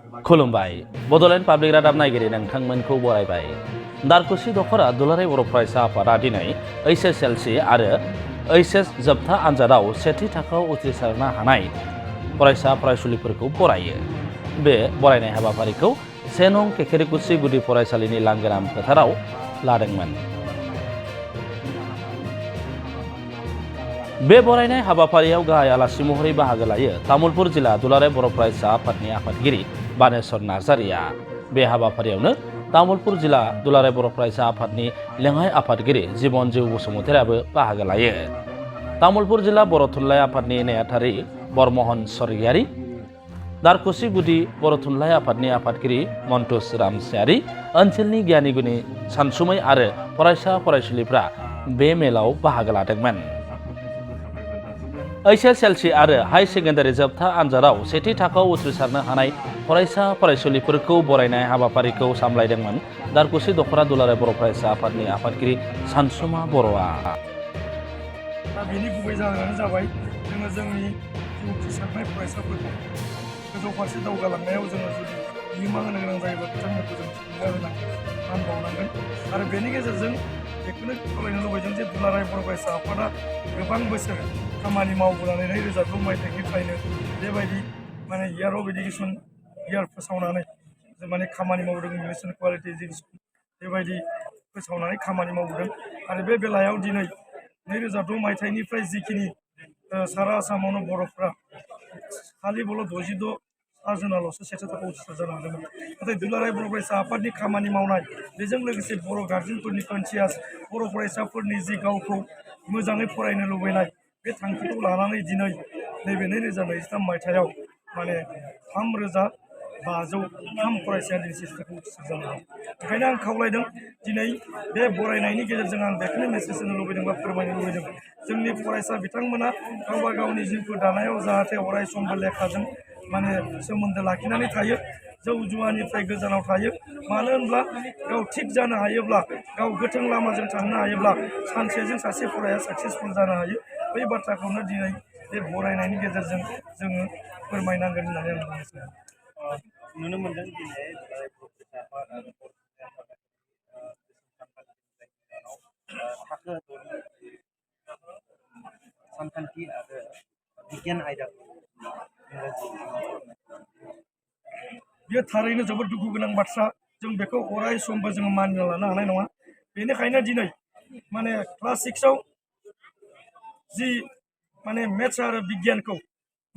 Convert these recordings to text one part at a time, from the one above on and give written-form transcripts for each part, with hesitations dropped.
खुलुमबाय बड'लेण्ड पाब्लिक रादाब नायगिरि नोंथांमोनखौ बरायबाय। दारकुसि दखरा दुलाराय बर' फरायसा आफादा दिनै HSLC आरो HS जोबथा आनजादाव सेथि थाखोआव उथ्रिसारनो हानाय फरायसा फरायसुलिफोरखौ बरायो। बे बरायनाय हाबाफारिखौ 1 नं केकेरेकुसि गुदि फरायसालिनि लांगोना फोथाराव लादोंमोन। बे बरायनाय हाबाफारियाव गाहाय आलासि महरै बाहागो लायो तामुलपुर जिल्ला दुलाराय बर' फरायसा आफादनि आफादगिरि बानेश्वर नार्जारिया। बे हाबाफारियावनो तामुलपुर जिल्ला दुलाराय बर' फरायसा आफादनि लेङाइ आफादगिरि जीवन जिउ बसुमतारियाबो बाहागो लायो। तामुलपुर जिल्ला बर' थुनलाइ आफादनि नेहाथारि बरमहन स्वर्गियारि, दारकुसि गुदि बर' थुनलाइ आफादनि आफादगिरि मन्टुस रामसियारि, ओनसोलनि गियानि गुनि सानसुमै आरो फरायसा फरायसुलिफ्रा बे मेलाव बाहागो लादोंमोन। HSLC आरो हाई सेकेन्डारि जोबथा आनजादाव सेथि थाखोआव उथ्रिसारनो हानाय फरायसा फरायसुलिफोरखौ बरायनाय हाबाफारिखौ सामलायदोंमोन दारकुसि दखरा दुलाराय बर' फरायसा आफादनि आफादगिरि सानसुमा बर'आ। बेनि गुबै जाहोनानो जाबाय जोङो जोंनि उथ्रिसारनाय फरायसाफोरखौ गोजौ फारसे दावगालांनायाव जोङो जुदि बिहोमा होनो गोनां जायोब्ला बिथांमोनखौ जों थुलुंगा होनांगोन, मान बावनांगोन आरो बेनि गेजेरजों बेखौनो खावलायनो लुबैदों जे दुलाराय बर' फरायसा आफादा गोबां बोसोर खामानि मावबोनानै 2002 मायथाइनिफ्रायनो बेबायदि इयार अफ इडुकेसन इयार फोसावनानै खामानि मावदों। नेसन कुवालिटि एजुकेसन बेबायदि फोसावनानै खामानि मावबोदों आरो बे बेलायाव दिनै 2002 मायथाइनिफ्राय जिखिनि सारा आसामावनो बर'फ्रा खालिबोल' 66 जोनाल'सो सेथि थाखोआव उथ्रिसार जानो हादोंमोन। नाथाय दुलाराय बर' फरायसा आफादनि खामानि मावनाय बेजों लोगोसे बर' गार्जेनफोरनि कनसियास, बर' फरायसाफोरनि जि गावखौ मोजाङै फरायनो लुबैनाय बे थांखिखौ लानानै दिनै नैबे 2023 मायथाइयाव 3503 फरायसाया दिनै सेथि थाखोआव उथ्रिसार जानो हादों। ओंखायनो आं खावलायदों दिनै बे बरायनायनि गेजेरजों आं बेखौनो मेसेज होनो लुबैदों बा फोरमायनो लुबैदों जोंनि फरायसा बिथांमोना गावबा गावनि जिउखौ दानायाव जाहाथे अराय समबो लेखाजों सोमोन्दो लाखिनानै थायो, जौ जुवानिफ्राय गोजानाव थायो। मानो होनब्ला गाव थिग जानो हायोब्ला, गाव गोथों लामाजों थांनो हायोब्ला सानसेजों सासे फराया साक्सेसफुल जानो हायो। बै बाथ्राखौनो दिनै बे बरायनायनि गेजेरजों जोङो फोरमायनांगोन होननानै आं बुंनो सानो। नुनो मोनदों दिनै थाखो सानखान्थि आरो बिगियान आयदाखौ बेयो थारैनो जोबोद दुखु गोनां बाथ्रा। जों बेखौ अराय समबो जोङो मानिना लानो हानाय नङा। बेनिखायनो दिनै क्लास 6आव जि मेथ्स आरो बिगियानखौ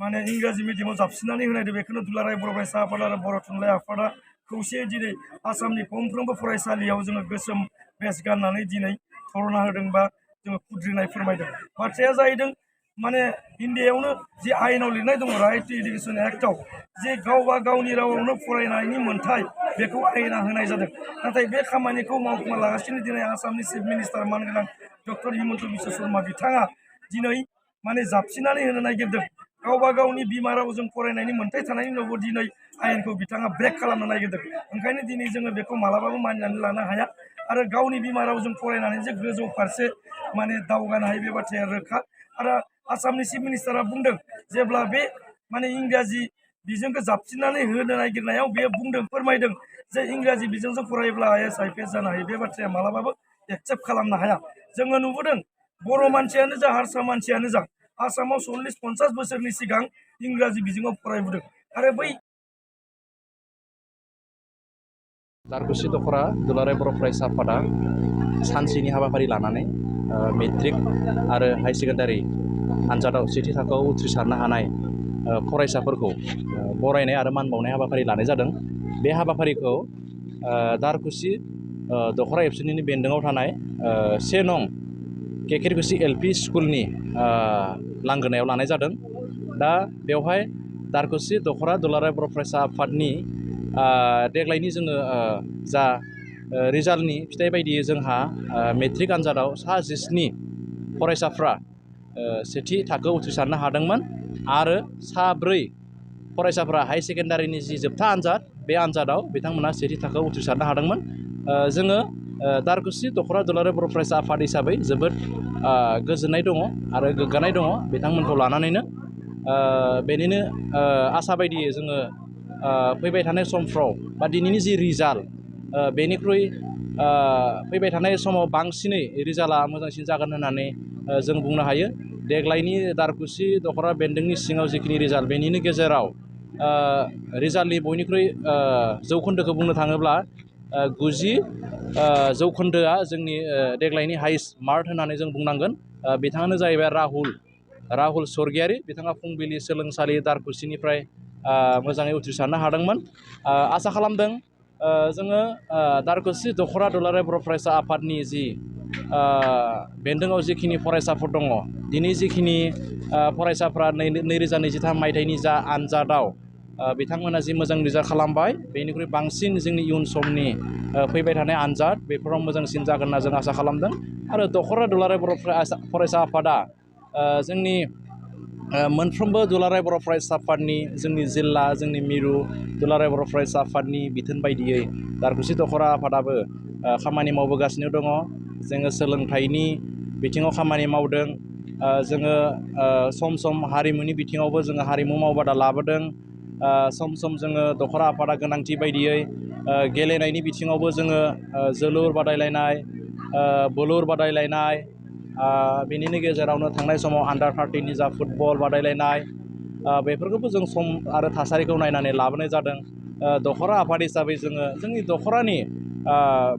इंराजि मिडियामाव जाबसिननानै होनायदों, बेखौनो दुलाराय बर' फरायसा आफाद आरो बर' थुनलाइ आफादा खौसेयै दिनै आसामनि गंफ्रोमबो फरायसालियाव जोङो गोसोम बेच गाननानै दिनै धरना होदों बा जोङो खुद्रिनाय फोरमायदों। बाथ्राया जाहैदों इन्डियायावनो जि आयेनाव लिरनाय दङ, राइट टु इडुकेसन एक्टआव जे गावबा गावनि रावावनो फरायनायनि मोन्थाय बेखौ आयेना होनाय जादों। नाथाय बे खामानिखौ मावफुंना लागासिनो दिनै आसामनि चिफ मिनिस्टार मानगोनां डक्टर हिमन्त बिश्व शर्मा बिथाङा दिनै जाबसिननानै होनो नागिरदों। गावबा गावनि बिमा रावजों फरायनायनि मोन्थाय थानायनि उनावबो दिनै आयेनखौ बिथाङा ब्रेक खालामनो नागिरदों। ओंखायनो दिनै जोङो बेखौ मालाबाबो मानिनानै लानो हाया आरो गावनि बिमा रावजों फरायनानै जे गोजौ फारसे दावगानो हायो बे बाथ्राया रोखा। आरो आसामनि चिफ मिनिस्टारा बुंदों जेब्ला बे इंराजि बिजोंखौ जाबसिननानै होनो नागिरनायाव बेयो बुंदों, फोरमायदों जे इंराजि बिजोंजों फरायोब्ला IAS IPS जानो हायो। बे बाथ्राया मालाबाबो एक्सेप्ट खालामनो हाया। जोङो नुबोदों बर' मानसियानो जा हारसा मानसियानो जा आसामाव 40-50 बोसोरनि सिगां इंराजि बिजोङाव फरायबोदों आरो बै दारकुसि दखरा दुलाराय बर' फरायसा आफादा सानसेनि हाबाफारि लानानै मेट्रिक आरो हाई सेकेन्डारि आनजादाव सेथि थाखोआव उथ्रिसारनो हानाय फरायसाफोरखौ बरायनाय आरो मान बावनाय हाबाफारि लानाय जादों। बे हाबाफारिखौ दारकुसि दखरा एबसुनि बेन्दोङाव थानाय 1 नं केकेरेकुसि LP स्कुलनि लांगोनायाव लानाय जादों। दा बेवहाय दारकुसि दखरा दुलाराय बर' फरायसा आफादनि देग्लायनि जोङो जा रिजाल्टनि फिथाइ बायदियै जोंहा मेट्रिक आनजादाव सा 17 फरायसाफ्रा सेथि थाखोआव उथ्रिसारनो हादोंमोन आरो सा 4 फरायसाफ्रा हाई सेकेन्डारिनि जि जोबथा आनजाद, बे आनजादाव बिथांमोना सेथि थाखोआव उथ्रिसारनो हादोंमोन। जोङो दारकुसि दखरा दुलाराय बर' फरायसा आफाद हिसाबै जोबोद गोजोननाय दङ आरो गोग्गानाय दङ बिथांमोनखौ लानानैनो। बेनिनो आसा बायदियै जोङो फैबाय थानाय समफ्राव बा दिनैनि जि रिजाल्ट बेनिख्रुइ फैबाय थानाय समाव बांसिनै रिजाल्टआ मोजांसिन जागोन होननानै जों बुंनो हायो। देग्लायनि दारकुसि दख'रा बेन्दोंनि सिङाव जिखिनि रिजाल्ट बेनिनो गेजेराव रिजाल्टनि बयनिख्रुइ जौखोन्दोखौ बुंनो थाङोब्ला 90 जौखोन्दोआ जोंनि देग्लायनि हाइस्ट मार्क होननानै जों बुंनांगोन। बिथाङानो जाहैबाय राहुल स्वर्गियारि। बिथाङा फुंबिलि सोलोंसालि दारकुसिनिफ्राय मोजाङै उथ्रिसारनो हादोंमोन। आसा खालामदों जोङो दारकुसि दख'रा दुलाराय बर' फरायसा आफादनि जि बेन्दोङाव जिखिनि फरायसाफोर दङ दिनै जिखिनि फरायसाफ्रा 2023 मायथाइनि जा आनजादाव बिथांमोना जि मोजां रिजाल्ट खालामबाय बेनिख्रुइ बांसिन जोंनि इयुन समनि फैबाय थानाय आनजाद बेफोराव मोजांसिन जागोन होनना जों आसा खालामदों। आरो दख'रा दुलाराय बर' फरायसा आफादा जोंनि मोनफ्रोमबो दुलाराय बर' फरायसा आफादनि जोंनि जिल्ला जोंनि मिरु दुलाराय बर' फरायसा आफादनि बिथोन बायदियै दारकुसि दख'रा आफादाबो खामानि मावबोगासिनो दङ। जोङो सोलोंथाइनि बिथिङाव खामानि मावदों। जोङो सम सम हारिमुनि बिथिङावबो जोङो हारिमु मावबादा लाबोदों। सम सम जोङो दख'रा आफादा गोनांथि बायदियै गेलेनायनि बिथिङावबो जोङो जोलुर बादायलायनाय बोलुर बादायलायनाय बेनिनो गेजेरावनो थांनाय समाव आन्डार 30नि जा फुटबल बादायलायनाय बेफोरखौबो जों सम आरो थासारिखौ नायनानै लाबोनाय जादों। दख'रा आफाद हिसाबै जोङो जोंनि दख'रानि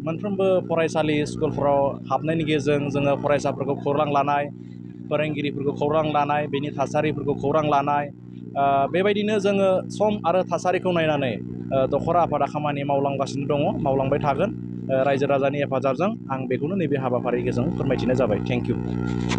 मोनफ्रोमबो फरायसालि स्कुलफोराव हाबनायनि गेजेरजों जोङो फरायसाफोरखौ खौरां लानाय फोरोंगिरिफोरखौ खौरां लानाय बेनि थासारिफोरखौ खौरां लानाय बेबायदिनो जोङो सम आरो थासारिखौ नायनानै दख'रा आफादा खामानि मावलांगासिनो दङ मावलांबाय थागोन रायजो राजानि हेफाजाबजों। आं बेखौनो नैबे हाबाफारिनि गेजेरजों फोरमायथिनाय जाबाय। Thank you.